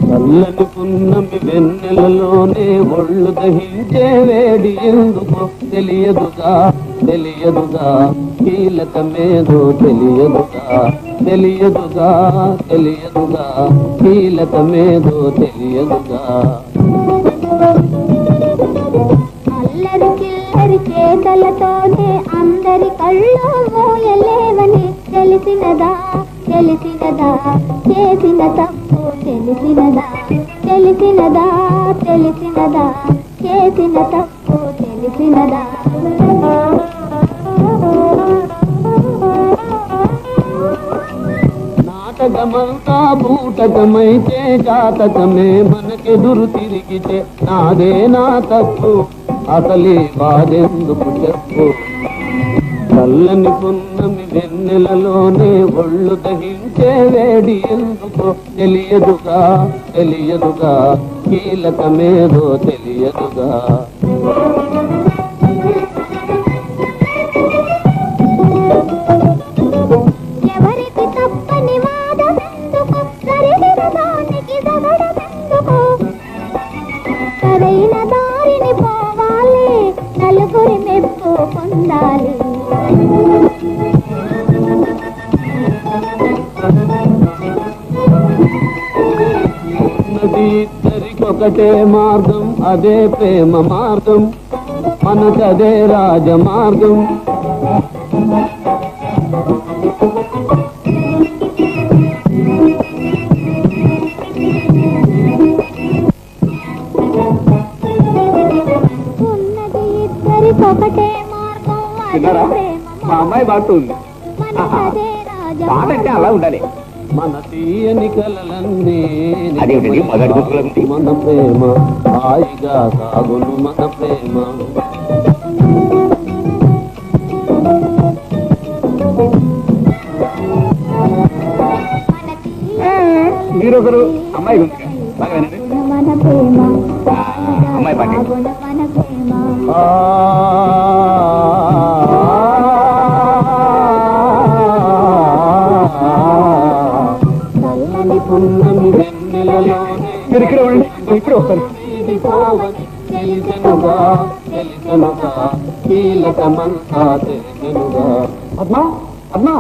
చల్లని పున్నమి వెన్నెలలోనే ఒళ్ళు దహించే వేడి ఎందుకో తెలియదుగా తెలియదుగా కీలకమేదో తెలియదుగా తెలియదుగా తెలియదుగా కీలకమేదో తెలియదుగా అల్లరి చిల్లరి చేతలతోనే అందరి కళ్ళు మోయలేవని తెలిసినదా తెలిసినదా చేసిన తప్పు తెలిసినదా తెలిసినదా తెలిసినదా చేసిన తప్పు తెలిసినదా నాటకమంతా బూటకమైతే జాతకమే మనకెదురు తిరిగితే నాదే నా తప్పు అసలే బాధెందుకు చెప్పు చల్లని పున్నమి వెన్నెలలోనే ఒళ్ళు దహించే వేడి ఎందుకో తెలియదుగా తెలియదుగా కీలకమేదో తెలియదుగా ఎవరికి తప్పని వాదమెందుకు సరైన దానికి జగడమెందుకు సరైన దారిని పోవాలి నలుగురి మెప్పు పొందాలి ఉన్నది ఇద్దరికొకటే మార్గం అదే ప్రేమ మార్గం మనకదే రాజమార్గం ఉన్నది ఇద్దరికొకటే మార్గం అదే ప్రేమ మా అమ్మాయి బాగుంటుంది మనకదే పాట అంటే అలా ఉండాలి మన తీయని కలలన్నీ అదేమిటండి మొదటి గుర్తులు ఉంది మన ప్రేమ హాయిగా సాగును మన ప్రేమ మీరొకరు అమ్మాయి ఉంది బాగా వినండి మన ప్రేమ అమ్మాయి పాట మన ప్రేమ చల్లని పున్నమి వెన్నెలలోనే మీరు ఇక్కడ ఉండండి ఇక్కడ వస్తాను తెలిసెనుగా తెలిసెనుగా కీలకమంతా తెలిసెనుగా పద్మా పద్మా